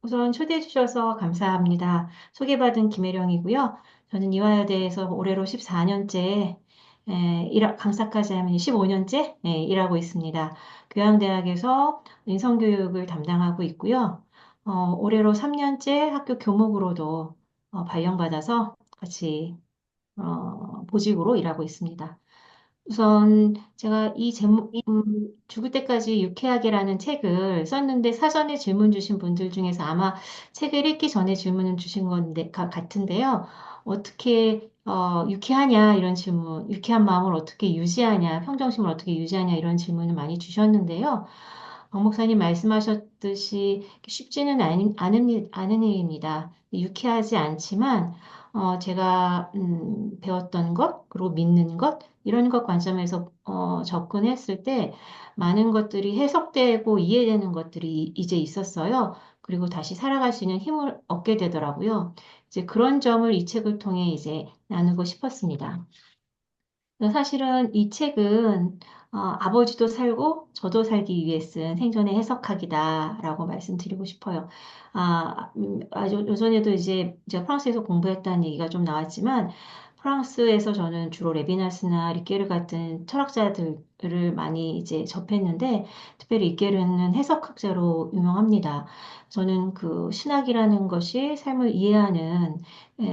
우선 초대해 주셔서 감사합니다. 소개받은 김혜령이고요. 저는 이화여대에서 올해로 14년째 강사까지 하면 15년째 일하고 있습니다. 교양대학에서 인성교육을 담당하고 있고요. 올해로 3년째 학교 교목으로도 발령받아서 같이 보직으로 일하고 있습니다. 우선 제가 죽을 때까지 유쾌하게라는 책을 썼는데 사전에 질문 주신 분들 중에서 아마 책을 읽기 전에 질문을 주신 건데 같은데요. 어떻게 유쾌하냐 이런 질문, 유쾌한 마음을 어떻게 유지하냐, 평정심을 어떻게 유지하냐 이런 질문을 많이 주셨는데요. 박 목사님 말씀하셨듯이 쉽지는 않은 일입니다. 유쾌하지 않지만 제가 배웠던 것, 그리고 믿는 것, 이런 것 관점에서 접근했을 때 많은 것들이 해석되고 이해되는 것들이 이제 있었어요. 그리고 다시 살아갈 수 있는 힘을 얻게 되더라고요. 이제 그런 점을 이 책을 통해 이제 나누고 싶었습니다. 사실은 이 책은 아버지도 살고 저도 살기 위해 쓴 생존의 해석학이다라고 말씀드리고 싶어요. 요전에도 이제 프랑스에서 공부했다는 얘기가 좀 나왔지만 프랑스에서 저는 주로 레비나스나 리케르 같은 철학자들을 많이 이제 접했는데 특별히 리케르는 해석학자로 유명합니다. 저는 그 신학이라는 것이 삶을 이해하는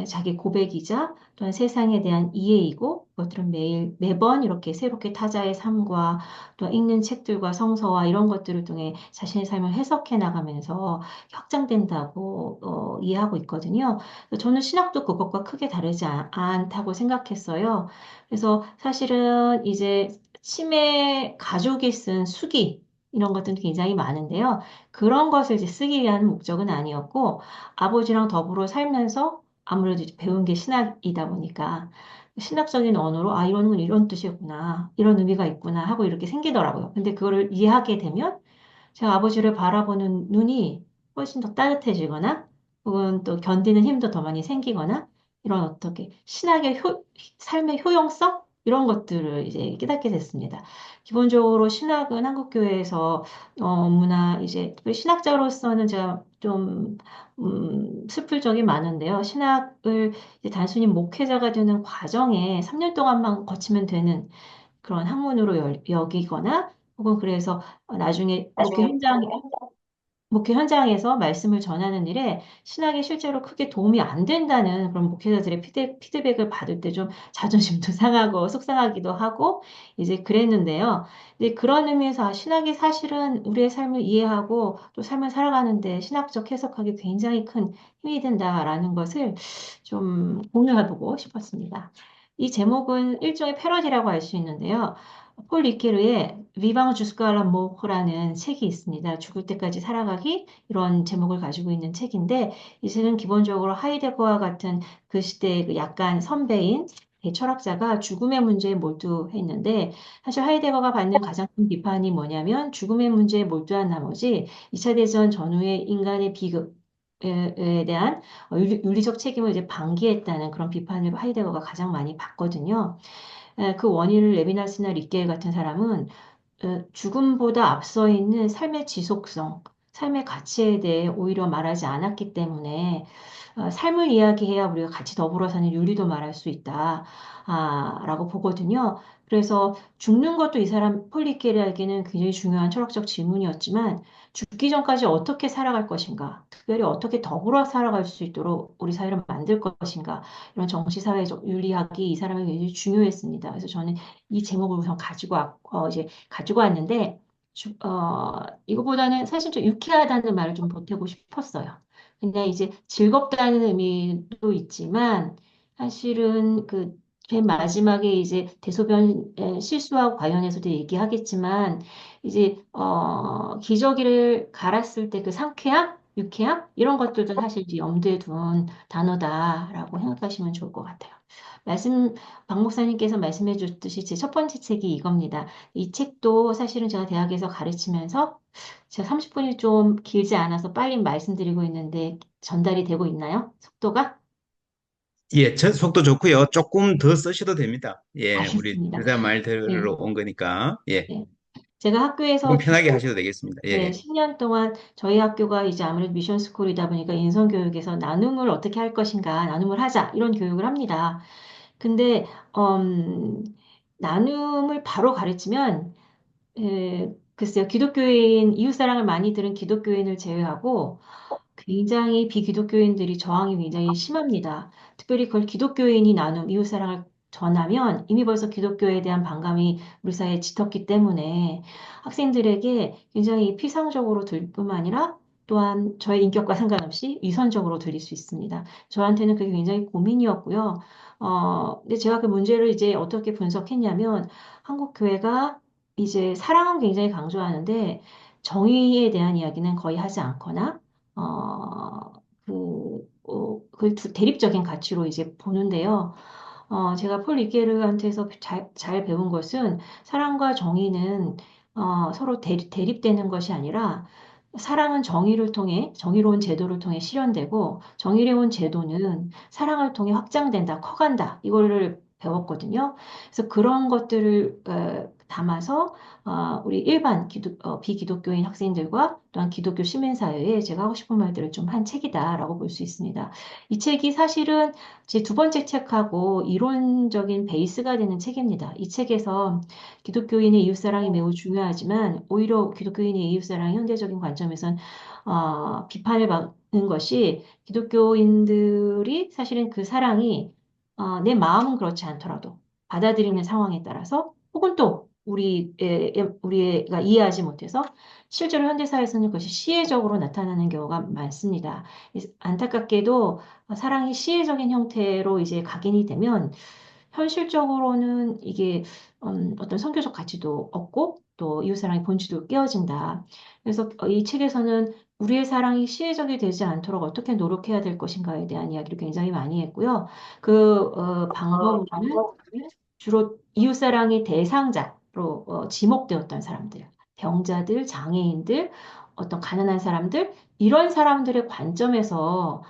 자기 고백이자 또한 세상에 대한 이해이고 그것들은 매번 이렇게 새롭게 타자의 삶과 또 읽는 책들과 성서와 이런 것들을 통해 자신의 삶을 해석해 나가면서 확장된다고 이해하고 있거든요. 그래서 저는 신학도 그것과 크게 다르지 않다고 생각했어요. 그래서 사실은 이제 치매 가족이 쓴 수기 이런 것들은 굉장히 많은데요. 그런 것을 이제 쓰기 위한 목적은 아니었고 아버지랑 더불어 살면서 아무래도 이제 배운 게 신학이다 보니까 신학적인 언어로 이런 건 이런 뜻이구나, 이런 의미가 있구나 하고 이렇게 생기더라고요. 근데 그거를 이해하게 되면 제가 아버지를 바라보는 눈이 훨씬 더 따뜻해지거나 혹은 또 견디는 힘도 더 많이 생기거나 이런 어떻게 삶의 효용성 이런 것들을 이제 깨닫게 됐습니다. 기본적으로 신학은 한국교회에서 문화 이제 특히 신학자로서는 제가 좀 슬플 적이 많은데요. 신학을 이제 단순히 목회자가 되는 과정에 3년 동안만 거치면 되는 그런 학문으로 여기거나 혹은 그래서 나중에 목회 현장에서 말씀을 전하는 일에 신학이 실제로 크게 도움이 안 된다는 그런 목회자들의 피드백을 받을 때 좀 자존심도 상하고 속상하기도 하고 이제 그랬는데요. 이제 그런 의미에서 신학이 사실은 우리의 삶을 이해하고 또 삶을 살아가는데 신학적 해석하기 굉장히 큰 힘이 된다라는 것을 좀 공유해보고 싶었습니다. 이 제목은 일종의 패러디라고 할 수 있는데요. 폴 리케르의 비방 주스카 라 모르라는 책이 있습니다. 죽을 때까지 살아가기 이런 제목을 가지고 있는 책인데 이 책은 기본적으로 하이데거와 같은 그 시대의 그 약간 선배인 철학자가 죽음의 문제에 몰두했는데 사실 하이데거가 받는 가장 큰 비판이 뭐냐면 죽음의 문제에 몰두한 나머지 2차 대전 전후의 인간의 비극에 대한 윤리적 책임을 이제 방기했다는 그런 비판을 하이데거가 가장 많이 받거든요. 그 원인을 레비나스나 리케 같은 사람은 죽음보다 앞서 있는 삶의 지속성, 삶의 가치에 대해 오히려 말하지 않았기 때문에 삶을 이야기해야 우리가 같이 더불어 사는 윤리도 말할 수 있다, 라고 보거든요. 그래서 죽는 것도 이 사람 폴리케르에게는 굉장히 중요한 철학적 질문이었지만 죽기 전까지 어떻게 살아갈 것인가, 특별히 어떻게 더불어 살아갈 수 있도록 우리 사회를 만들 것인가, 이런 정치사회적 윤리학이 이 사람에게 굉장히 중요했습니다. 그래서 저는 이 제목을 우선 이제 가지고 왔는데, 이거보다는 사실 좀 유쾌하다는 말을 좀 보태고 싶었어요. 근데 이제 즐겁다는 의미도 있지만, 사실은 맨 마지막에 이제 대소변 실수하고 관련해서도 얘기하겠지만, 이제, 기저귀를 갈았을 때 그 상쾌함? 유쾌함? 이런 것들도 사실 이제 염두에 둔 단어다라고 생각하시면 좋을 것 같아요. 말씀, 박 목사님께서 말씀해 주셨듯이 제 첫 번째 책이 이겁니다. 이 책도 사실은 제가 대학에서 가르치면서 제가 30분이 좀 길지 않아서 빨리 말씀드리고 있는데 전달이 되고 있나요? 속도가? 예, 저 속도 좋고요. 조금 더 쓰셔도 됩니다. 예, 우리 알겠습니다. 여자 말 네, 들으러 온 거니까. 예. 네. 제가 조금 학교에서 편하게 하셔도 되겠습니다. 예, 네, 예. 10년 동안 저희 학교가 이제 아무래도 미션 스쿨이다 보니까 인성교육에서 나눔을 어떻게 할 것인가, 나눔을 하자, 이런 교육을 합니다. 근데, 나눔을 바로 가르치면, 글쎄요, 기독교인, 이웃사랑을 많이 들은 기독교인을 제외하고, 굉장히 비기독교인들이 저항이 굉장히 심합니다. 특별히 그걸 기독교인이 나눔, 이웃사랑을 전하면 이미 벌써 기독교에 대한 반감이 우리 사회에 짙었기 때문에 학생들에게 굉장히 피상적으로 들릴 뿐만 아니라 또한 저의 인격과 상관없이 위선적으로 들릴 수 있습니다. 저한테는 그게 굉장히 고민이었고요. 근데 제가 그 문제를 이제 어떻게 분석했냐면 한국 교회가 이제 사랑은 굉장히 강조하는데 정의에 대한 이야기는 거의 하지 않거나 어, 그걸 대립적인 가치로 이제 보는데요. 제가 폴 리게르한테서 잘 배운 것은 사랑과 정의는 서로 대립되는 것이 아니라 사랑은 정의를 통해, 정의로운 제도를 통해 실현되고 정의로운 제도는 사랑을 통해 확장된다, 커간다. 이거를 배웠거든요. 그래서 그런 것들을 담아서 우리 일반 비기독교인 학생들과 또한 기독교 시민사회에 제가 하고 싶은 말들을 좀 한 책이다라고 볼 수 있습니다. 이 책이 사실은 제 두 번째 책하고 이론적인 베이스가 되는 책입니다. 이 책에서 기독교인의 이웃사랑이 매우 중요하지만 오히려 기독교인의 이웃사랑이 현대적인 관점에선 비판을 받는 것이 기독교인들이 사실은 그 사랑이 내 마음은 그렇지 않더라도 받아들이는 상황에 따라서 혹은 또 우리가 이해하지 못해서 실제로 현대사회에서는 그것이 시혜적으로 나타나는 경우가 많습니다. 안타깝게도 사랑이 시혜적인 형태로 이제 각인이 되면 현실적으로는 이게 어떤 선교적 가치도 없고 또 이웃사랑의 본질도 깨어진다. 그래서 이 책에서는 우리의 사랑이 시혜적이 되지 않도록 어떻게 노력해야 될 것인가에 대한 이야기를 굉장히 많이 했고요. 방법으로는 주로 이웃사랑의 대상자로 지목되었던 사람들, 병자들, 장애인들, 어떤 가난한 사람들, 이런 사람들의 관점에서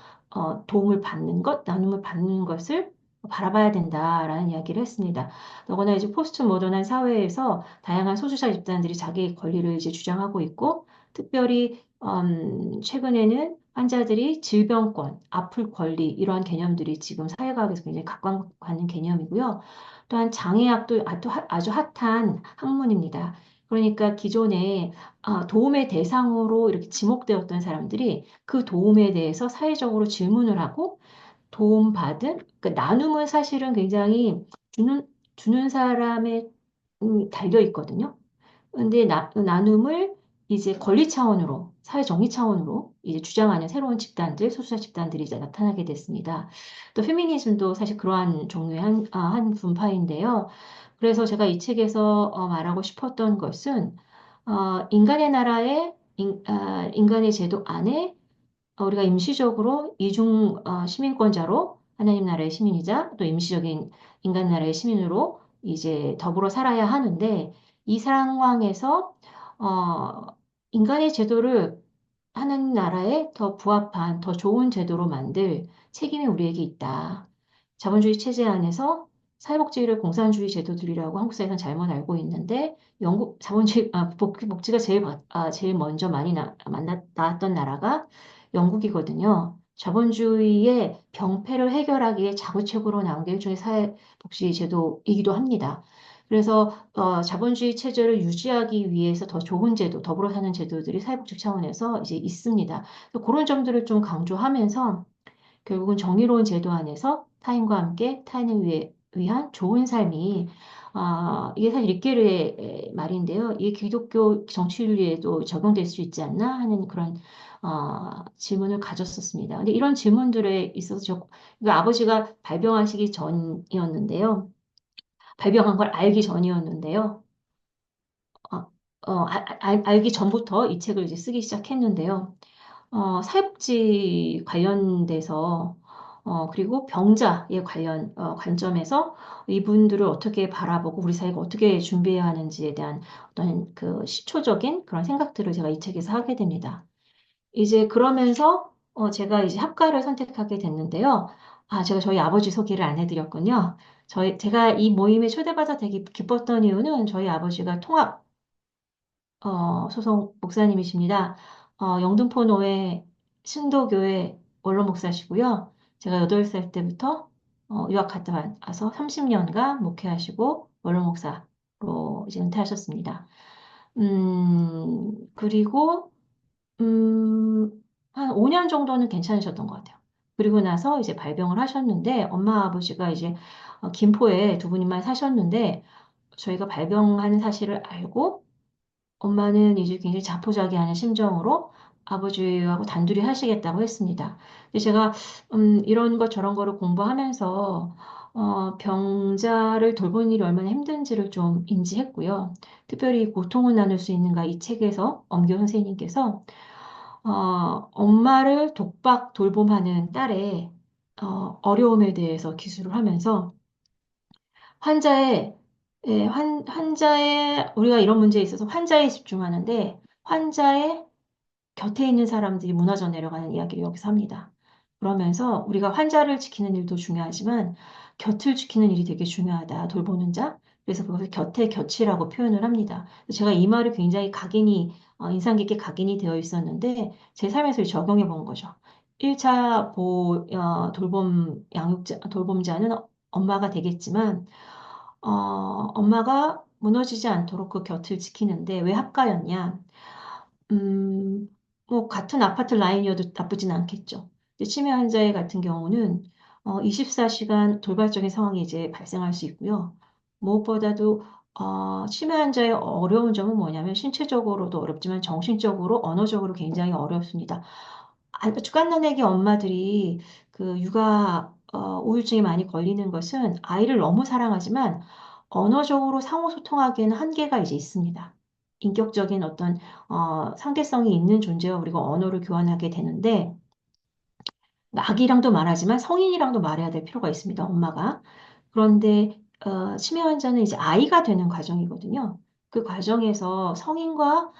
도움을 받는 것, 나눔을 받는 것을 바라봐야 된다라는 이야기를 했습니다. 더구나 이제 포스트 모던한 사회에서 다양한 소수자 집단들이 자기의 권리를 이제 주장하고 있고, 특별히 최근에는 환자들이 질병권, 아플 권리 이러한 개념들이 지금 사회과학에서 굉장히 각광받는 개념이고요. 또한 장애학도 아주 핫한 학문입니다. 그러니까 기존에 도움의 대상으로 이렇게 지목되었던 사람들이 그 도움에 대해서 사회적으로 질문을 하고 도움받은, 그 나눔은 사실은 굉장히 주는 사람에 달려 있거든요. 근데 나눔을 이제 권리 차원으로, 사회 정의 차원으로 이제 주장하는 새로운 집단들, 소수자 집단들이 이제 나타나게 됐습니다. 또 페미니즘도 사실 그러한 종류의 한 분파인데요. 그래서 제가 이 책에서 말하고 싶었던 것은 인간의 나라의 인간의 제도 안에 우리가 임시적으로 이중 시민권자로 하나님 나라의 시민이자 또 임시적인 인간 나라의 시민으로 이제 더불어 살아야 하는데 이 상황에서 어, 인간의 제도를 하나님 나라에 더 부합한 더 좋은 제도로 만들 책임이 우리에게 있다. 자본주의 체제 안에서 사회복지를 공산주의 제도들이라고 한국 사회에서는 잘못 알고 있는데 영국 자본주의 복지가 제일 먼저 많이 나왔던 나라가 영국이거든요. 자본주의의 병폐를 해결하기에 자구책으로 나온 게 일종의 사회복지 제도이기도 합니다. 그래서 자본주의 체제를 유지하기 위해서 더 좋은 제도, 더불어 사는 제도들이 사회복지 차원에서 이제 있습니다. 그래서 그런 점들을 좀 강조하면서 결국은 정의로운 제도 안에서 타인과 함께 타인을 위한 좋은 삶이 이게 사실 릭게르의 말인데요. 이게 기독교 정치윤리에도 적용될 수 있지 않나 하는 그런 질문을 가졌었습니다. 근데 이런 질문들에 있어서 그러니까 아버지가 발병하시기 전이었는데요. 발병한 걸 알기 전이었는데요. 어, 알기 전부터 이 책을 이제 쓰기 시작했는데요. 사회복지 관련돼서 그리고 병자에 관련 관점에서 이분들을 어떻게 바라보고 우리 사회가 어떻게 준비해야 하는지에 대한 어떤 그 시초적인 그런 생각들을 제가 이 책에서 하게 됩니다. 이제 그러면서 제가 이제 학과를 선택하게 됐는데요. 제가 저희 아버지 소개를 안 해드렸군요. 제가 이 모임에 초대받아 되게 기뻤던 이유는 저희 아버지가 소속 목사님이십니다. 영등포노회 신도교회 원로 목사시고요. 제가 8살 때부터 유학 갔다 와서 30년간 목회하시고 원로 목사로 이제 은퇴하셨습니다. 그리고 음, 한 5년 정도는 괜찮으셨던 것 같아요. 그리고 나서 이제 발병을 하셨는데 엄마 아버지가 이제 김포에 두 분이만 사셨는데 저희가 발병하는 사실을 알고 엄마는 이제 굉장히 자포자기하는 심정으로 아버지하고 단둘이 하시겠다고 했습니다. 근데 제가 이런 것 저런 거를 공부하면서 병자를 돌보는 일이 얼마나 힘든지를 좀 인지했고요. 특별히 고통을 나눌 수 있는가 이 책에서 엄교 선생님께서 엄마를 독박 돌봄하는 딸의 어려움에 대해서 기술을 하면서 환자의 환자의 우리가 이런 문제에 있어서 환자에 집중하는데 환자의 곁에 있는 사람들이 무너져 내려가는 이야기를 여기서 합니다. 그러면서 우리가 환자를 지키는 일도 중요하지만 곁을 지키는 일이 되게 중요하다. 돌보는 자. 그래서 그것을 곁에 곁이라고 표현을 합니다. 제가 이 말이 굉장히 인상 깊게 각인이 되어 있었는데 제 삶에서 적용해 본 거죠. 1차 돌봄자는 엄마가 되겠지만 엄마가 무너지지 않도록 그 곁을 지키는데 왜 합가였냐? 음, 뭐, 같은 아파트 라인이어도 나쁘진 않겠죠. 근데 치매 환자의 같은 경우는 24시간 돌발적인 상황이 이제 발생할 수 있고요. 무엇보다도 치매 환자의 어려운 점은 뭐냐면 신체적으로도 어렵지만 정신적으로, 언어적으로 굉장히 어렵습니다. 아주 갓난아기 엄마들이 그 우울증이 많이 걸리는 것은 아이를 너무 사랑하지만 언어적으로 상호 소통하기에는 한계가 이제 있습니다. 인격적인 어떤 상대성이 있는 존재와 우리가 언어를 교환하게 되는데 아기랑도 말하지만 성인이랑도 말해야 될 필요가 있습니다. 엄마가. 그런데 치매 환자는 이제 아이가 되는 과정이거든요. 그 과정에서 성인과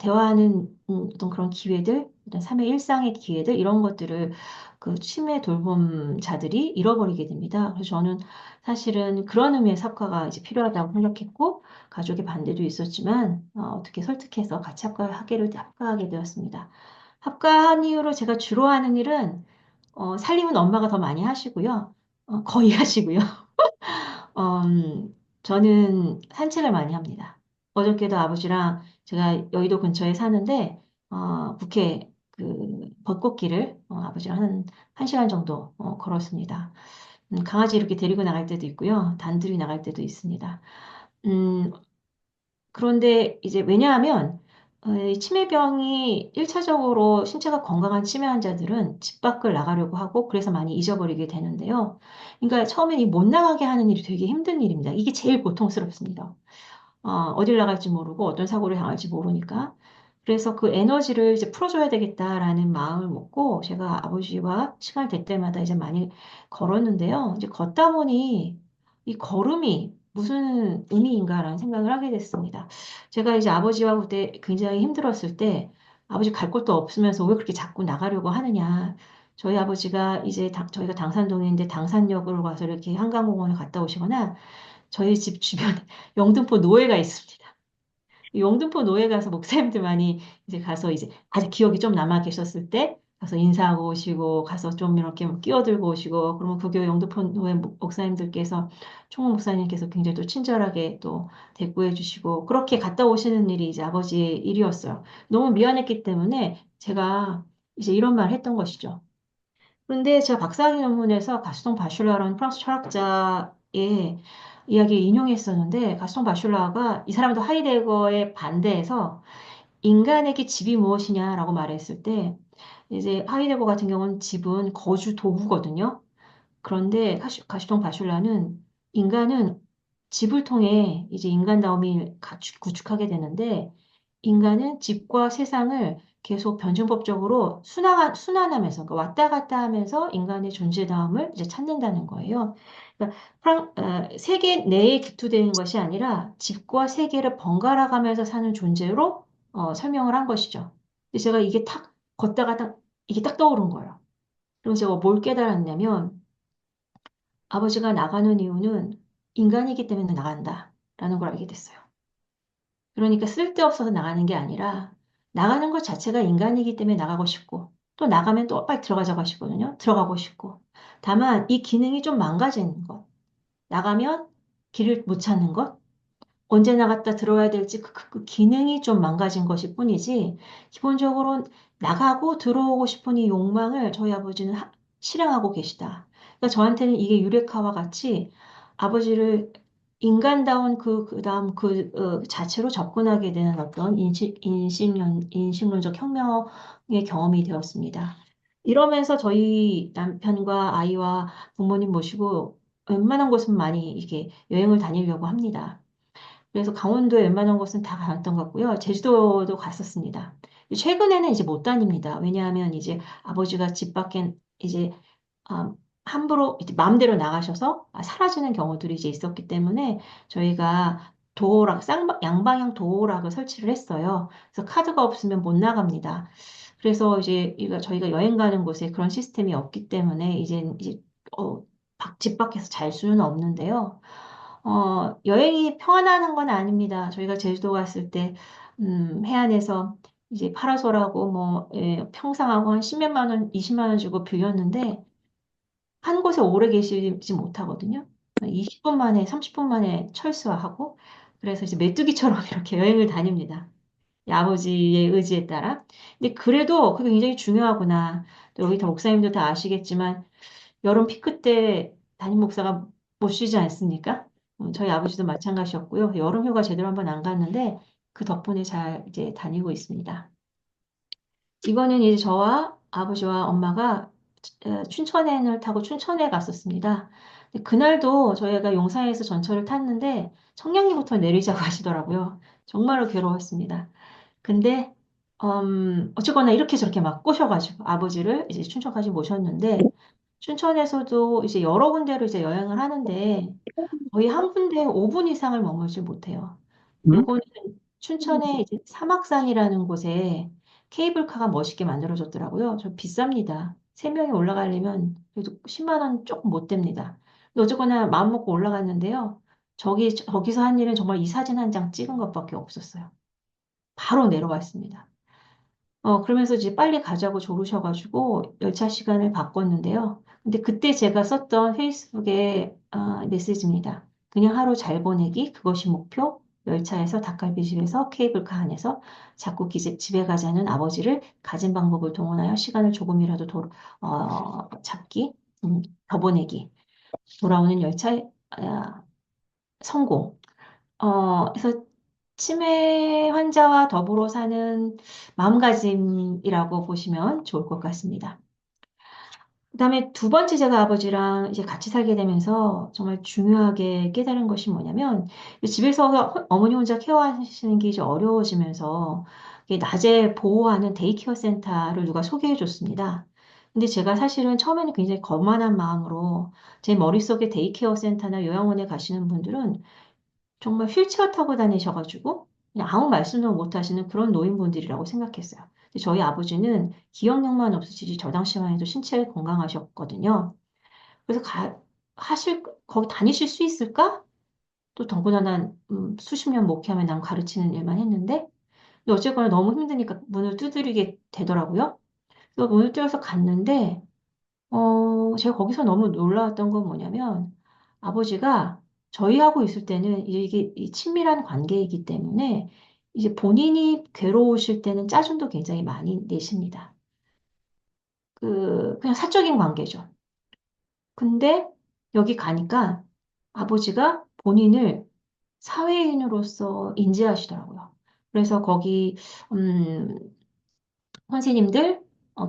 대화하는 어떤 그런 기회들, 어떤 삶의 일상의 기회들 이런 것들을 그 치매 돌봄자들이 잃어버리게 됩니다. 그래서 저는 사실은 그런 의미의 사과가 이제 필요하다고 생각했고 가족의 반대도 있었지만 어떻게 설득해서 같이 합가하게 되었습니다. 합가한 이후로 제가 주로 하는 일은 살림은 엄마가 더 많이 하시고요. 거의 하시고요. 저는 산책을 많이 합니다. 어저께도 아버지랑 제가 여의도 근처에 사는데 국회 그 벚꽃길을 아버지랑 한 시간 정도 걸었습니다. 강아지 이렇게 데리고 나갈 때도 있고요. 단둘이 나갈 때도 있습니다. 음, 그런데 이제 왜냐하면 이 치매병이 1차적으로 신체가 건강한 치매 환자들은 집 밖을 나가려고 하고 그래서 많이 잊어버리게 되는데요. 그러니까 처음엔 이 못 나가게 하는 일이 되게 힘든 일입니다. 이게 제일 고통스럽습니다. 어딜 나갈지 모르고 어떤 사고를 당할지 모르니까. 그래서 그 에너지를 이제 풀어줘야 되겠다라는 마음을 먹고 제가 아버지와 시간을 될 때마다 이제 많이 걸었는데요. 이제 걷다 보니 이 걸음이 무슨 의미인가라는 생각을 하게 됐습니다. 제가 이제 아버지와 그때 굉장히 힘들었을 때 아버지 갈 곳도 없으면서 왜 그렇게 자꾸 나가려고 하느냐. 저희 아버지가 이제 저희가 당산동인데 당산역으로 가서 이렇게 한강공원을 갔다 오시거나 저희 집 주변에 영등포 노예가 있습니다. 이 영등포 노예 가서 목사님들 많이 이제 가서 이제 아직 기억이 좀 남아 계셨을 때 가서 인사하고 오시고 가서 좀 이렇게 뭐 끼어들고 오시고 그러면 그 교회 영등포 노예 목사님들께서 총무 목사님께서 굉장히 또 친절하게 또 대꾸해 주시고 그렇게 갔다 오시는 일이 이제 아버지의 일이었어요. 너무 미안했기 때문에 제가 이제 이런 말 했던 것이죠. 그런데 제가 박사학위 논문에서 가스통 바슐라라는 프랑스 철학자의 이야기를 인용했었는데 가스통 바슐라가 이 사람도 하이데거에 반대해서 인간에게 집이 무엇이냐라고 말했을 때 이제 하이데거 같은 경우는 집은 거주 도구거든요. 그런데 가시통 바슐라는 인간은 집을 통해 이제 인간다움이 구축하게 되는데 인간은 집과 세상을 계속 변증법적으로 순환하면서 그러니까 왔다 갔다 하면서 인간의 존재다움을 이제 찾는다는 거예요. 그러니까 세계 내에 기초되는 것이 아니라 집과 세계를 번갈아 가면서 사는 존재로 설명을 한 것이죠. 근데 제가 이게 탁 걷다가 딱 이게 딱 떠오른 거예요. 그럼 제가 뭘 깨달았냐면 아버지가 나가는 이유는 인간이기 때문에 나간다라는 걸 알게 됐어요. 그러니까 쓸데없어서 나가는 게 아니라 나가는 것 자체가 인간이기 때문에 나가고 싶고 또 나가면 또 빨리 들어가자고 하시거든요. 들어가고 싶고. 다만 이 기능이 좀 망가지는 것. 나가면 길을 못 찾는 것. 언제 나갔다 들어와야 될지 그 기능이 좀 망가진 것일 뿐이지 기본적으로 나가고 들어오고 싶은 이 욕망을 저희 아버지는 실행하고 계시다. 그러니까 저한테는 이게 유레카와 같이 아버지를 인간다운 그다음 자체로 접근하게 되는 어떤 인식론적 혁명의 경험이 되었습니다. 이러면서 저희 남편과 아이와 부모님 모시고 웬만한 곳은 많이 이게 여행을 다니려고 합니다. 그래서 강원도에 웬만한 곳은 다 다녔던 것 같고요. 제주도도 갔었습니다. 최근에는 이제 못 다닙니다. 왜냐하면 이제 아버지가 집 밖에 이제 아, 함부로 이제 마음대로 나가셔서 사라지는 경우들이 이제 있었기 때문에 저희가 양방향 도어락을 설치를 했어요. 그래서 카드가 없으면 못 나갑니다. 그래서 이제 저희가 여행 가는 곳에 그런 시스템이 없기 때문에 이제 어, 집 밖에서 잘 수는 없는데요. 여행이 평안한 건 아닙니다. 저희가 제주도 갔을 때, 해안에서 이제 파라솔하고 뭐, 평상하고 한 10몇만 원, 20만 원 주고 빌렸는데, 한 곳에 오래 계시지 못하거든요. 20분 만에, 30분 만에 철수하고, 그래서 이제 메뚜기처럼 이렇게 여행을 다닙니다. 이 아버지의 의지에 따라. 근데 그래도 그게 굉장히 중요하구나. 또 여기 다 목사님들 다 아시겠지만, 여름 피크 때 담임 목사가 못 쉬지 않습니까? 저희 아버지도 마찬가지였고요. 여름 휴가 제대로 한번 안 갔는데 그 덕분에 잘 이제 다니고 있습니다. 이번엔 이제 저와 아버지와 엄마가 춘천행을 타고 춘천에 갔었습니다. 근데 그날도 저희가 용산에서 전철을 탔는데 청량리부터 내리자고 하시더라고요. 정말로 괴로웠습니다. 근데 어쨌거나 이렇게 저렇게 막 꼬셔가지고 아버지를 이제 춘천까지 모셨는데 춘천에서도 이제 여러 군데로 이제 여행을 하는데 거의 한 군데에 5분 이상을 머물지 못해요. 음? 요거는 춘천에 이제 사막산이라는 곳에 케이블카가 멋있게 만들어졌더라고요. 저 비쌉니다. 세 명이 올라가려면 그래도 10만 원 조금 못 됩니다. 근데 어쨌거나 마음 먹고 올라갔는데요. 저기서 한 일은 정말 이 사진 한 장 찍은 것밖에 없었어요. 바로 내려왔습니다. 그러면서 이제 빨리 가자고 조르셔가지고 열차 시간을 바꿨는데요. 근데 그때 제가 썼던 페이스북에 메시지입니다. 그냥 하루 잘 보내기, 그것이 목표. 열차에서 닭갈비집에서 케이블카 안에서 자꾸 집에 가자는 아버지를 가진 방법을 동원하여 시간을 조금이라도 잡기, 더 보내기. 돌아오는 열차 아, 성공. 그래서 치매 환자와 더불어 사는 마음가짐이라고 보시면 좋을 것 같습니다. 그다음에 두 번째 제가 아버지랑 이제 같이 살게 되면서 정말 중요하게 깨달은 것이 뭐냐면 집에서 어머니 혼자 케어하시는 게 이제 어려워지면서 이게 낮에 보호하는 데이케어 센터를 누가 소개해 줬습니다. 근데 제가 사실은 처음에는 굉장히 거만한 마음으로 제 머릿속에 데이케어 센터나 요양원에 가시는 분들은 정말 휠체어 타고 다니셔가지고 그냥 아무 말씀도 못 하시는 그런 노인분들이라고 생각했어요. 근데 저희 아버지는 기억력만 없으시지 저 당시만 해도 신체 건강하셨거든요. 그래서 거기 다니실 수 있을까? 또 더구나 난 수십 년 목회하면 난 가르치는 일만 했는데 근데 어쨌거나 너무 힘드니까 문을 두드리게 되더라고요. 그래서 문을 뚫어서 갔는데 제가 거기서 너무 놀라웠던 건 뭐냐면 아버지가 저희하고 있을 때는 이게 이 친밀한 관계이기 때문에 이제 본인이 괴로우실 때는 짜증도 굉장히 많이 내십니다. 그냥 사적인 관계죠. 근데 여기 가니까 아버지가 본인을 사회인으로서 인지하시더라고요. 그래서 거기 음, 선생님들,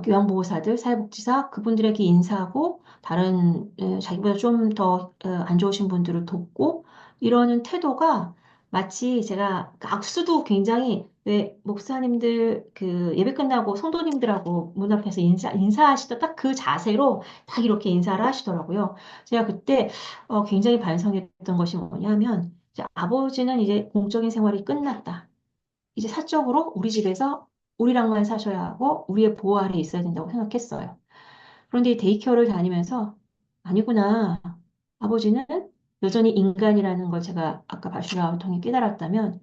요양보호사들, 사회복지사 그분들에게 인사하고 다른 자기보다 좀 더 안 좋으신 분들을 돕고 이러는 태도가 마치 제가 그 악수도 굉장히 왜 목사님들 그 예배 끝나고 성도님들하고 문 앞에서 인사하시던 딱 그 자세로 딱 이렇게 인사를 하시더라고요. 제가 그때 굉장히 반성했던 것이 뭐냐면 이제 아버지는 이제 공적인 생활이 끝났다. 이제 사적으로 우리 집에서 우리랑만 사셔야 하고 우리의 보호 아래 있어야 된다고 생각했어요. 그런데 이 데이케어를 다니면서 아니구나. 아버지는 여전히 인간이라는 걸 제가 아까 바슈라를 통해 깨달았다면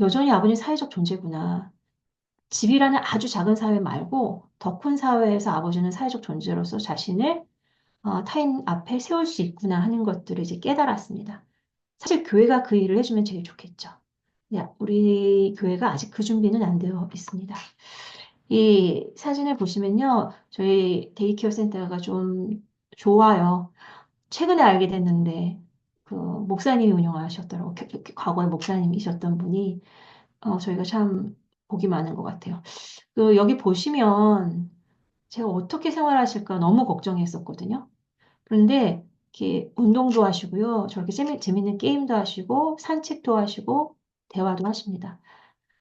여전히 아버지는 사회적 존재구나. 집이라는 아주 작은 사회 말고 더 큰 사회에서 아버지는 사회적 존재로서 자신을 타인 앞에 세울 수 있구나 하는 것들을 이제 깨달았습니다. 사실 교회가 그 일을 해주면 제일 좋겠죠. 우리 교회가 아직 그 준비는 안 되어 있습니다. 이 사진을 보시면요. 저희 데이케어 센터가 좀 좋아요. 최근에 알게 됐는데, 그, 목사님이 운영하셨더라고. 과거에 목사님이셨던 분이, 저희가 참 복이 많은 것 같아요. 여기 보시면 제가 어떻게 생활하실까 너무 걱정했었거든요. 그런데 이렇게 운동도 하시고요. 저렇게 재밌는 게임도 하시고, 산책도 하시고, 대화도 하십니다.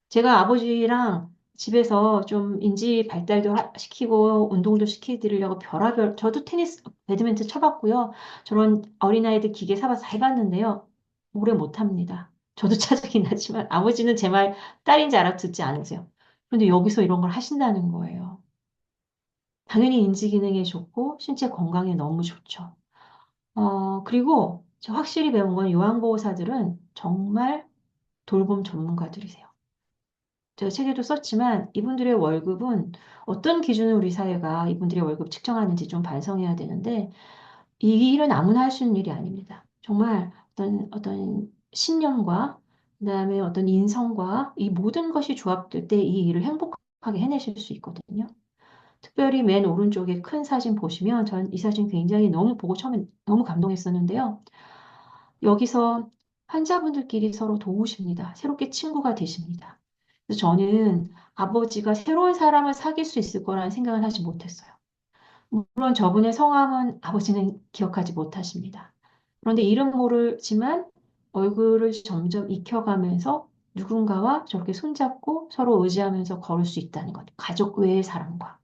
제가 아버지랑 집에서 좀 인지 발달도 시키고 운동도 시키드리려고 별의별 저도 테니스, 배드민턴 쳐봤고요. 저런 어린아이들 기계 사봐서 다 해봤는데요. 오래 못합니다. 저도 짜증이 나지만 아버지는 제 말 딸인지 알아듣지 않으세요. 그런데 여기서 이런 걸 하신다는 거예요. 당연히 인지 기능에 좋고 신체 건강에 너무 좋죠. 그리고 저 확실히 배운 건 요양보호사들은 정말 돌봄 전문가들이세요. 제가 책에도 썼지만 이분들의 월급은 어떤 기준으로 우리 사회가 이분들의 월급 측정하는지 좀 반성해야 되는데 이 일은 아무나 할 수 있는 일이 아닙니다. 정말 어떤 신념과 그다음에 어떤 인성과 이 모든 것이 조합될 때 이 일을 행복하게 해내실 수 있거든요. 특별히 맨 오른쪽에 큰 사진 보시면 전 이 사진 굉장히 너무 보고 처음에 너무 감동했었는데요. 여기서 환자분들끼리 서로 도우십니다. 새롭게 친구가 되십니다. 그래서 저는 아버지가 새로운 사람을 사귈 수 있을 거라는 생각은 하지 못했어요. 물론 저분의 성함은 아버지는 기억하지 못하십니다. 그런데 이름 모르지만 얼굴을 점점 익혀가면서 누군가와 저렇게 손잡고 서로 의지하면서 걸을 수 있다는 것. 가족 외의 사람과.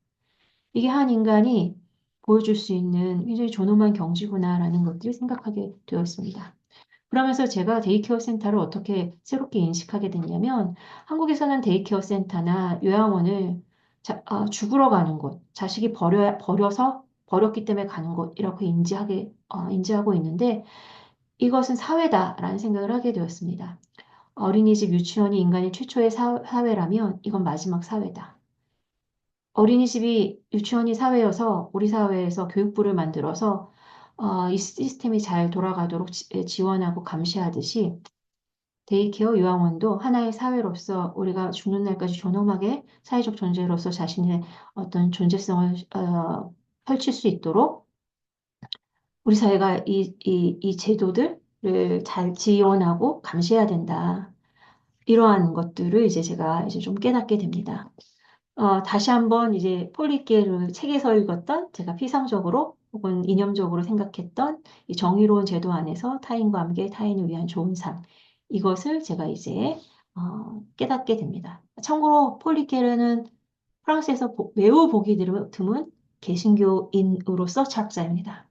이게 한 인간이 보여줄 수 있는 굉장히 존엄한 경지구나라는 것들을 생각하게 되었습니다. 그러면서 제가 데이케어 센터를 어떻게 새롭게 인식하게 됐냐면 한국에서는 데이케어 센터나 요양원을 죽으러 가는 곳, 자식이 버려서 버렸기 때문에 가는 곳 이렇게 인지하고 있는데 이것은 사회다라는 생각을 하게 되었습니다. 어린이집, 유치원이 인간의 최초의 사회라면 이건 마지막 사회다. 어린이집이 유치원이 사회여서 우리 사회에서 교육부를 만들어서 이 시스템이 잘 돌아가도록 지원하고 감시하듯이 데이케어 요양원도 하나의 사회로서 우리가 죽는 날까지 존엄하게 사회적 존재로서 자신의 어떤 존재성을 펼칠 수 있도록 우리 사회가 이 제도들을 잘 지원하고 감시해야 된다. 이러한 것들을 이제 제가 이제 좀 깨닫게 됩니다. 다시 한번 이제 폴리케를 책에서 읽었던 제가 피상적으로 혹은 이념적으로 생각했던 이 정의로운 제도 안에서 타인과 함께 타인을 위한 좋은 삶. 이것을 제가 이제 깨닫게 됩니다. 참고로 폴리케르는 프랑스에서 매우 보기 드문 개신교인으로서 철학자입니다.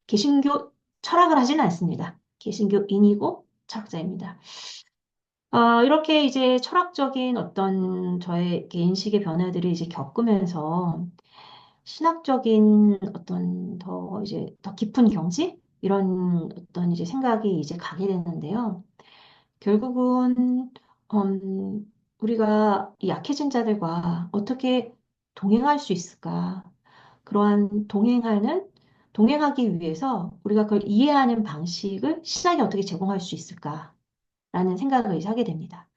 개신교 철학을 하지는 않습니다. 개신교인이고 철학자입니다. 이렇게 이제 철학적인 어떤 저의 개인식의 변화들을 이제 겪으면서 신학적인 어떤 더 깊은 경지? 이런 어떤 이제 생각이 이제 가게 되는데요. 결국은, 우리가 이 약해진 자들과 어떻게 동행할 수 있을까? 그러한 동행하기 위해서 우리가 그걸 이해하는 방식을 신학이 어떻게 제공할 수 있을까? 라는 생각을 이제 하게 됩니다.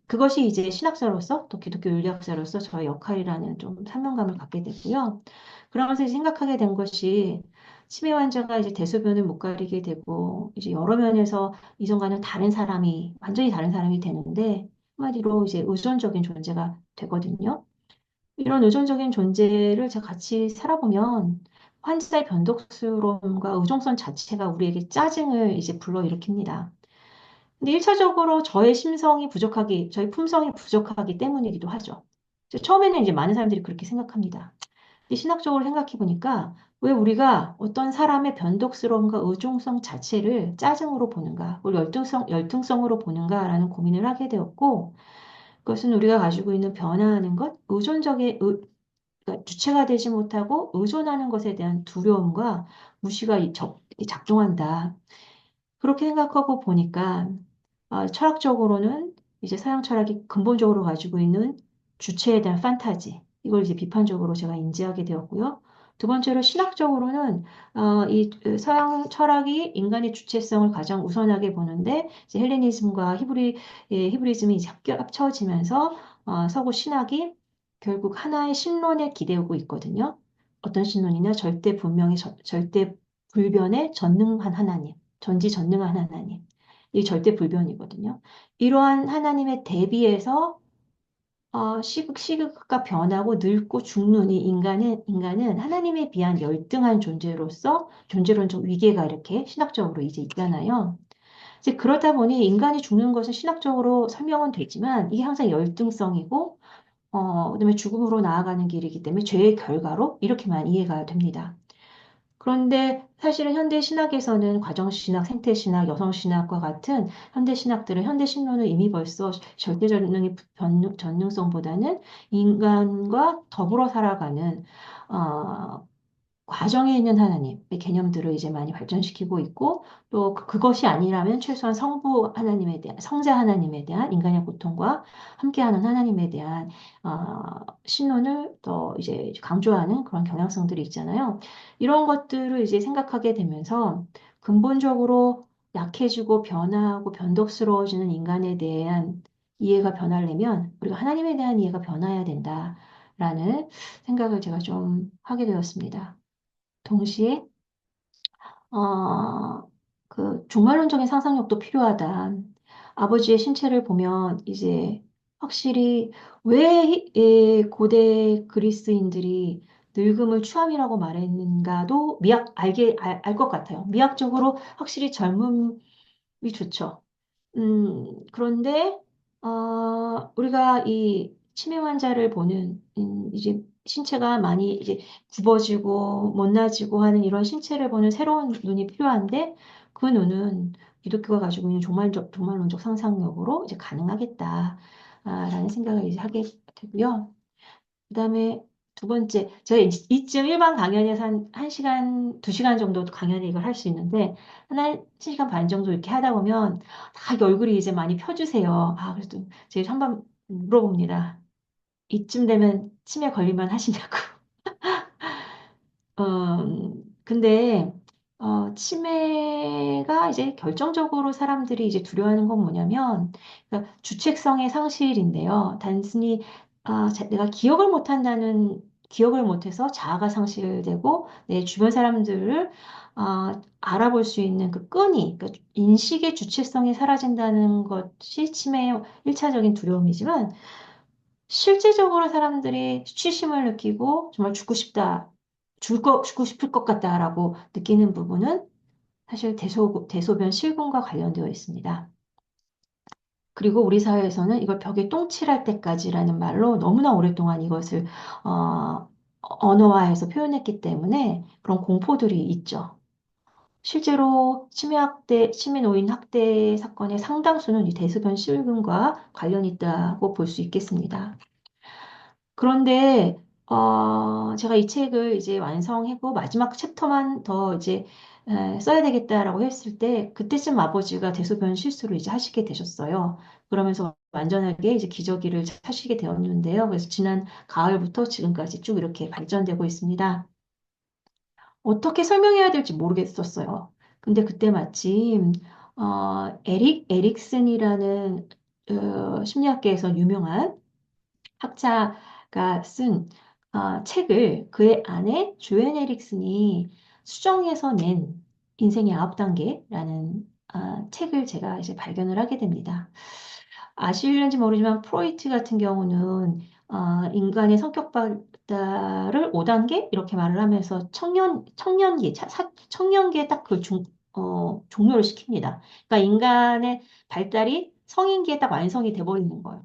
그것이 이제 신학자로서 또 기독교 윤리학자로서 저의 역할이라는 좀 사명감을 갖게 됐고요. 그러면서 이제 생각하게 된 것이 치매 환자가 이제 대소변을 못 가리게 되고 이제 여러 면에서 이전과는 다른 사람이 완전히 다른 사람이 되는데 한마디로 이제 의존적인 존재가 되거든요. 이런 의존적인 존재를 제가 같이 살아보면 환자의 변덕스러움과 의존성 자체가 우리에게 짜증을 이제 불러일으킵니다. 근데 1차적으로 저희 품성이 부족하기 때문이기도 하죠. 처음에는 이제 많은 사람들이 그렇게 생각합니다. 근데 신학적으로 생각해 보니까 왜 우리가 어떤 사람의 변덕스러움과 의존성 자체를 짜증으로 보는가, 그걸 열등성으로 보는가라는 고민을 하게 되었고, 그것은 우리가 가지고 있는 변화하는 것, 그러니까 주체가 되지 못하고 의존하는 것에 대한 두려움과 무시가 작동한다. 그렇게 생각하고 보니까 철학적으로는 이제 서양 철학이 근본적으로 가지고 있는 주체에 대한 판타지, 이걸 이제 비판적으로 제가 인지하게 되었고요. 두 번째로 신학적으로는 이 서양 철학이 인간의 주체성을 가장 우선하게 보는데 이제 헬레니즘과 히브리즘이 이제 합쳐지면서 서구 신학이 결국 하나의 신론에 기대고 있거든요. 어떤 신론이냐? 절대 불변의 전능한 하나님, 전지전능한 하나님. 이 절대 불변이거든요. 이러한 하나님의 대비해서 시극과 변하고 늙고 죽는 이 인간은 하나님에 비한 열등한 존재로서 존재론적 위계가 이렇게 신학적으로 이제 있잖아요. 이제 그러다 보니 인간이 죽는 것은 신학적으로 설명은 되지만 이게 항상 열등성이고, 그다음에 죽음으로 나아가는 길이기 때문에 죄의 결과로 이렇게만 이해가 됩니다. 그런데 사실은 현대 신학에서는 과정신학, 생태신학, 여성신학과 같은 현대 신학들은 현대 신론은 이미 벌써 절대전능의 전능성보다는 인간과 더불어 살아가는 어, 과정에 있는 하나님의 개념들을 이제 많이 발전시키고 있고 또 그것이 아니라면 최소한 성부 하나님에 대한 성자 하나님에 대한 인간의 고통과 함께하는 하나님에 대한 신론을 더 이제 강조하는 그런 경향성들이 있잖아요. 이런 것들을 이제 생각하게 되면서 근본적으로 약해지고 변화하고 변덕스러워지는 인간에 대한 이해가 변하려면 우리가 하나님에 대한 이해가 변화해야 된다라는 생각을 제가 좀 하게 되었습니다. 동시에 종말론적인 상상력도 필요하다. 아버지의 신체를 보면 이제 확실히 왜 고대 그리스인들이 늙음을 추함이라고 말했는가도 알 것 같아요. 미학적으로 확실히 젊음이 좋죠. 그런데, 우리가 이 치매 환자를 보는, 이제 신체가 많이 이제 굽어지고 못나지고 하는 이런 신체를 보는 새로운 눈이 필요한데, 그 눈은 기독교가 가지고 있는 종말론적 상상력으로 이제 가능하겠다, 라는 생각을 이제 하게 되고요. 그다음에 두 번째, 제가 이쯤 일반 강연에서 한 시간, 두 시간 정도 강연을 이걸 할 수 있는데, 한 시간 반 정도 이렇게 하다 보면 다 얼굴이 이제 많이 펴주세요. 그래도 제가 한번 물어봅니다. 이쯤 되면 치매 걸릴만 하시냐고. 근데, 치매가 이제 결정적으로 사람들이 이제 두려워하는 건 뭐냐면, 그러니까 주체성의 상실인데요. 단순히, 내가 기억을 못해서 자아가 상실되고, 내 주변 사람들을, 알아볼 수 있는 그 끈이, 그러니까 인식의 주체성이 사라진다는 것이 치매의 1차적인 두려움이지만, 실제적으로 사람들이 수치심을 느끼고 정말 죽고 싶다, 죽고 싶을 것 같다라고 느끼는 부분은 사실 대소변 실금과 관련되어 있습니다. 그리고 우리 사회에서는 이걸 벽에 똥칠할 때까지라는 말로 너무나 오랫동안 이것을 언어화해서 표현했기 때문에 그런 공포들이 있죠. 실제로 치매 노인 학대 사건의 상당수는 이 대소변 실금과 관련이 있다고 볼 수 있겠습니다. 그런데 제가 이 책을 이제 완성하고 마지막 챕터만 더 이제 써야 되겠다라고 했을 때 그때쯤 아버지가 대소변 실수를 이제 하시게 되셨어요. 그러면서 완전하게 이제 기저귀를 차시게 되었는데요. 그래서 지난 가을부터 지금까지 쭉 이렇게 발전되고 있습니다. 어떻게 설명해야 될지 모르겠었어요. 근데 그때 마침 에릭 에릭슨이라는 심리학계에서 유명한 학자가 쓴 책을 그의 아내 조앤 에릭슨이 수정해서 낸 인생의 9단계라는 책을 제가 이제 발견을 하게 됩니다. 아실는지 모르지만 프로이트 같은 경우는 인간의 성격 발달을 5단계 이렇게 말을 하면서 청년기에 딱 그 종료를 시킵니다. 그러니까 인간의 발달이 성인기에 딱 완성이 돼버리는 거예요.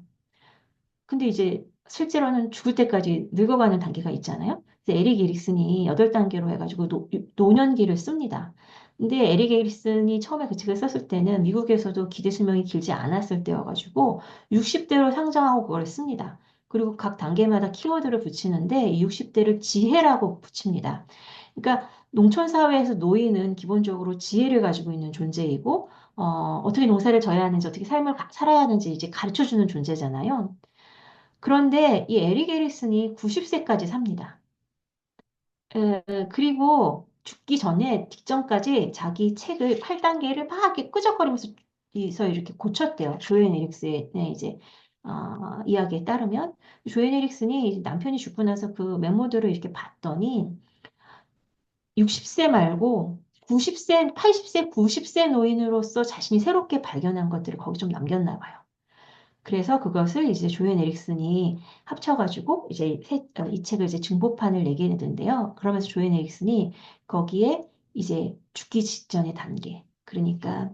근데 이제 실제로는 죽을 때까지 늙어가는 단계가 있잖아요. 그래서 에릭 에릭슨이 8단계로 해가지고 노년기를 씁니다. 근데 에릭 에릭슨이 처음에 그 책을 썼을 때는 미국에서도 기대 수명이 길지 않았을 때여가지고 60대로 상정하고 그걸 씁니다. 그리고 각 단계마다 키워드를 붙이는데 이 60대를 지혜라고 붙입니다. 그러니까 농촌 사회에서 노인은 기본적으로 지혜를 가지고 있는 존재이고, 어떻게 농사를 져야 하는지, 어떻게 삶을 살아야 하는지 이제 가르쳐 주는 존재잖아요. 그런데 이 에릭 에릭슨이 90세까지 삽니다. 그리고 죽기 전에 직전까지 자기 책을 8단계를 막 이렇게 끄적거리면서 이렇게 고쳤대요. 조앤 에릭슨의 이제 이야기에 따르면 조앤 에릭슨이 남편이 죽고 나서 그 메모들을 이렇게 봤더니 60세 말고 90세, 80세, 90세 노인으로서 자신이 새롭게 발견한 것들을 거기 좀 남겼나 봐요. 그래서 그것을 이제 조앤 에릭슨이 합쳐가지고 이제 이 책을 이제 증보판을 내게 되는데요. 그러면서 조앤 에릭슨이 거기에 이제 죽기 직전의 단계, 그러니까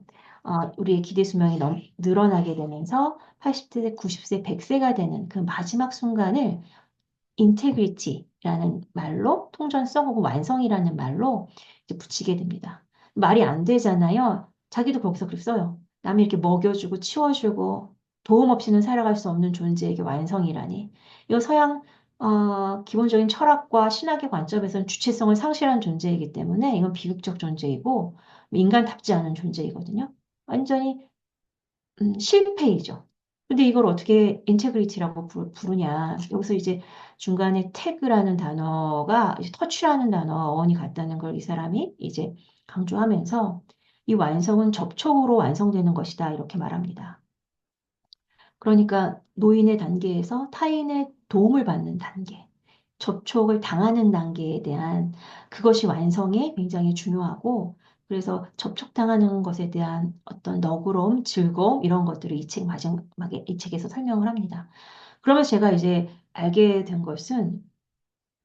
우리의 기대 수명이 늘어나게 되면서 80세, 90세, 100세가 되는 그 마지막 순간을 인테그리티라는 말로 통전성 혹은 완성이라는 말로 이제 붙이게 됩니다. 말이 안 되잖아요. 자기도 거기서 그렇게 써요. 남이 이렇게 먹여주고 치워주고 도움 없이는 살아갈 수 없는 존재에게 완성이라니. 이거 서양 기본적인 철학과 신학의 관점에서는 주체성을 상실한 존재이기 때문에 이건 비극적 존재이고 인간답지 않은 존재이거든요. 완전히 실패이죠. 근데 이걸 어떻게 인테그리티라고 부르냐. 여기서 이제 중간에 태그라는 단어가 이제 터치라는 단어 어원이 같다는 걸 이 사람이 이제 강조하면서 이 완성은 접촉으로 완성되는 것이다. 이렇게 말합니다. 그러니까 노인의 단계에서 타인의 도움을 받는 단계, 접촉을 당하는 단계에 대한 그것이 완성에 굉장히 중요하고, 그래서 접촉당하는 것에 대한 어떤 너그러움, 즐거움 이런 것들을 이 책 마지막에 이 책에서 설명을 합니다. 그러면 제가 이제 알게 된 것은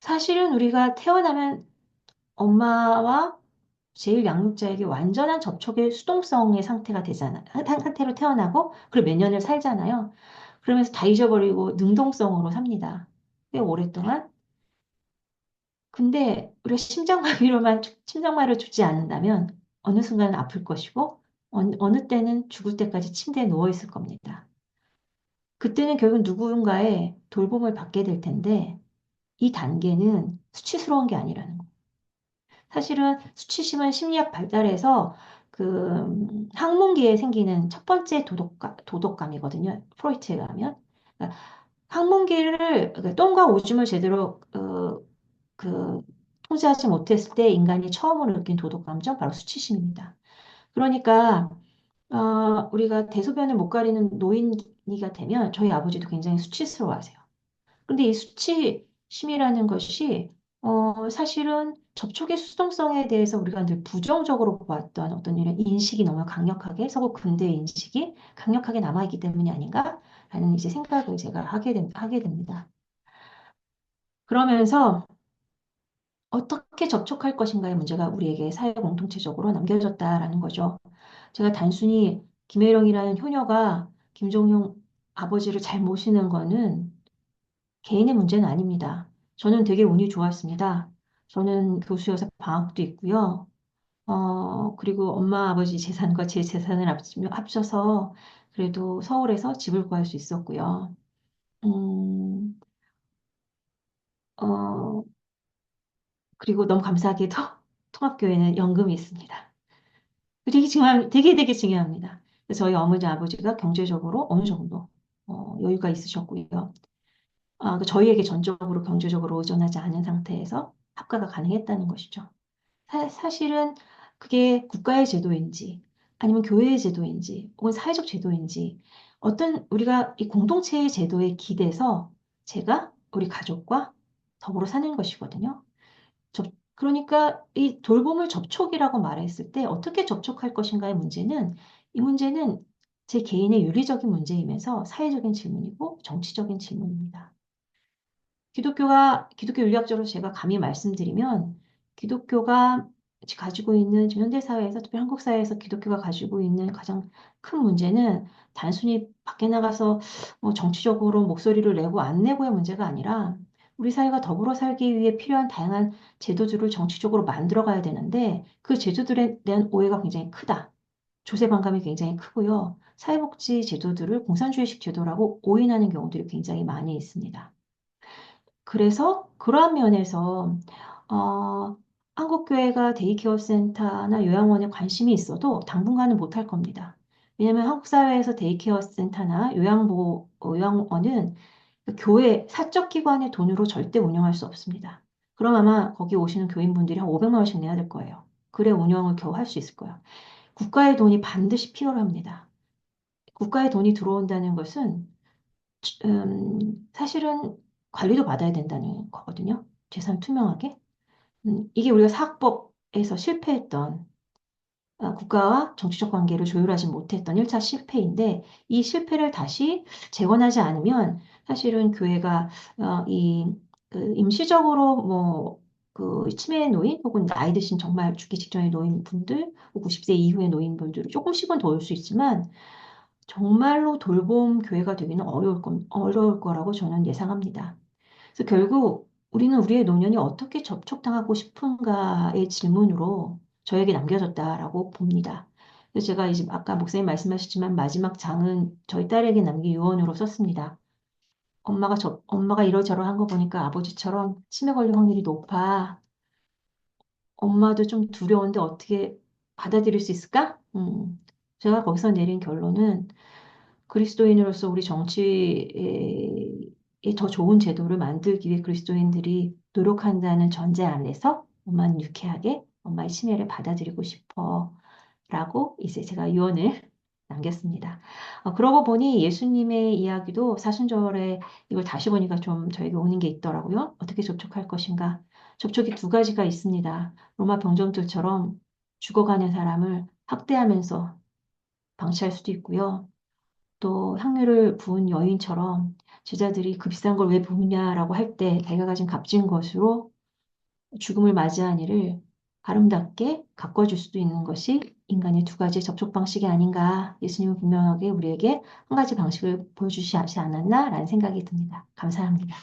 사실은 우리가 태어나면 엄마와 제일 양육자에게 완전한 접촉의 수동성의 상태가 되잖아. 상태로 태어나고, 그리고 몇 년을 살잖아요. 그러면서 다 잊어버리고 능동성으로 삽니다. 꽤 오랫동안. 근데 우리가 심장마비를 죽지 않는다면 어느 순간은 아플 것이고, 어느 때는 죽을 때까지 침대에 누워 있을 겁니다. 그때는 결국 누군가의 돌봄을 받게 될 텐데, 이 단계는 수치스러운 게 아니라는 거예요. 사실은 수치심은 심리학 발달에서 학문기에 생기는 첫 번째 도덕감이거든요. 프로이트에 가면. 그러니까 학문기를, 그러니까 똥과 오줌을 제대로 그, 통제하지 못했을 때 인간이 처음으로 느낀 도덕감정, 바로 수치심입니다. 그러니까 우리가 대소변을 못 가리는 노인이가 되면 저희 아버지도 굉장히 수치스러워하세요. 근데 이 수치심이라는 것이 사실은 접촉의 수동성에 대해서 우리가 늘 부정적으로 보았던 어떤 이런 인식이 너무 강력하게 서구 근대의 인식이 강력하게 남아있기 때문이 아닌가라는 이제 생각을 제가 하게 됩니다. 그러면서 어떻게 접촉할 것인가의 문제가 우리에게 사회 공동체적으로 남겨졌다라는 거죠. 제가 단순히 김혜령이라는 효녀가 김종용 아버지를 잘 모시는 거는 개인의 문제는 아닙니다. 저는 되게 운이 좋았습니다. 저는 교수여서 방학도 있고요. 그리고 엄마 아버지 재산과 제 재산을 합쳐서 그래도 서울에서 집을 구할 수 있었고요. 음, 어, 그리고 너무 감사하게도 통합교회는 연금이 있습니다. 되게 중요합니다. 그래서 저희 어머니 아버지가 경제적으로 어느 정도 여유가 있으셨고요. 저희에게 전적으로 경제적으로 의존하지 않은 상태에서 합가가 가능했다는 것이죠. 사실은 그게 국가의 제도인지 아니면 교회의 제도인지 혹은 사회적 제도인지 어떤 우리가 이 공동체의 제도에 기대서 제가 우리 가족과 더불어 사는 것이거든요. 그러니까 이 돌봄을 접촉이라고 말했을 때 어떻게 접촉할 것인가의 문제는 이 문제는 제 개인의 윤리적인 문제이면서 사회적인 질문이고 정치적인 질문입니다. 기독교 윤리학적으로 제가 감히 말씀드리면, 기독교가 가지고 있는, 지금 현대사회에서, 특히 한국 사회에서 기독교가 가지고 있는 가장 큰 문제는 단순히 밖에 나가서 뭐 정치적으로 목소리를 내고 안 내고의 문제가 아니라, 우리 사회가 더불어 살기 위해 필요한 다양한 제도들을 정치적으로 만들어 가야 되는데, 그 제도들에 대한 오해가 굉장히 크다. 조세반감이 굉장히 크고요. 사회복지 제도들을 공산주의식 제도라고 오인하는 경우들이 굉장히 많이 있습니다. 그래서 그러한 면에서 어, 한국교회가 데이케어 센터나 요양원에 관심이 있어도 당분간은 못할 겁니다. 왜냐하면 한국 사회에서 데이케어 센터나 요양원은 그 교회 사적 기관의 돈으로 절대 운영할 수 없습니다. 그럼 아마 거기 오시는 교인분들이 한 500만 원씩 내야 될 거예요. 그래 운영을 겨우 할 수 있을 거예요. 국가의 돈이 반드시 필요합니다. 국가의 돈이 들어온다는 것은 사실은 관리도 받아야 된다는 거거든요. 재산 투명하게. 이게 우리가 사학법에서 실패했던 국가와 정치적 관계를 조율하지 못했던 1차 실패인데 이 실패를 다시 재건하지 않으면 사실은 교회가 임시적으로 뭐 그 치매의 노인 혹은 나이 드신 정말 죽기 직전의 노인분들, 90세 이후의 노인분들을 조금씩은 도울 수 있지만 정말로 돌봄 교회가 되기는 어려울 거라고 저는 예상합니다. 그래서 결국 우리는 우리의 노년이 어떻게 접촉당하고 싶은가의 질문으로 저에게 남겨졌다라고 봅니다. 그래서 제가 이제 아까 목사님 말씀하셨지만 마지막 장은 저희 딸에게 남긴 유언으로 썼습니다. 엄마가 이러저러한 거 보니까 아버지처럼 치매 걸릴 확률이 높아. 엄마도 좀 두려운데 어떻게 받아들일 수 있을까? 제가 거기서 내린 결론은 그리스도인으로서 우리 정치에 더 좋은 제도를 만들기 위해 그리스도인들이 노력한다는 전제 안에서 엄마는 유쾌하게 엄마의 치매를 받아들이고 싶어 라고 이제 제가 유언을 남겼습니다. 그러고 보니 예수님의 이야기도 사순절에 이걸 다시 보니까 좀 저에게 오는 게 있더라고요. 어떻게 접촉할 것인가? 접촉이 두 가지가 있습니다. 로마 병정들처럼 죽어가는 사람을 학대하면서 방치할 수도 있고요. 또 향유를 부은 여인처럼 제자들이 그 비싼 걸 왜 부으냐라고 할 때 자기가 가진 값진 것으로 죽음을 맞이한 이를 아름답게 가꿔줄 수도 있는 것이 인간의 두 가지 접촉 방식이 아닌가. 예수님은 분명하게 우리에게 한 가지 방식을 보여주시지 않았나라는 생각이 듭니다. 감사합니다.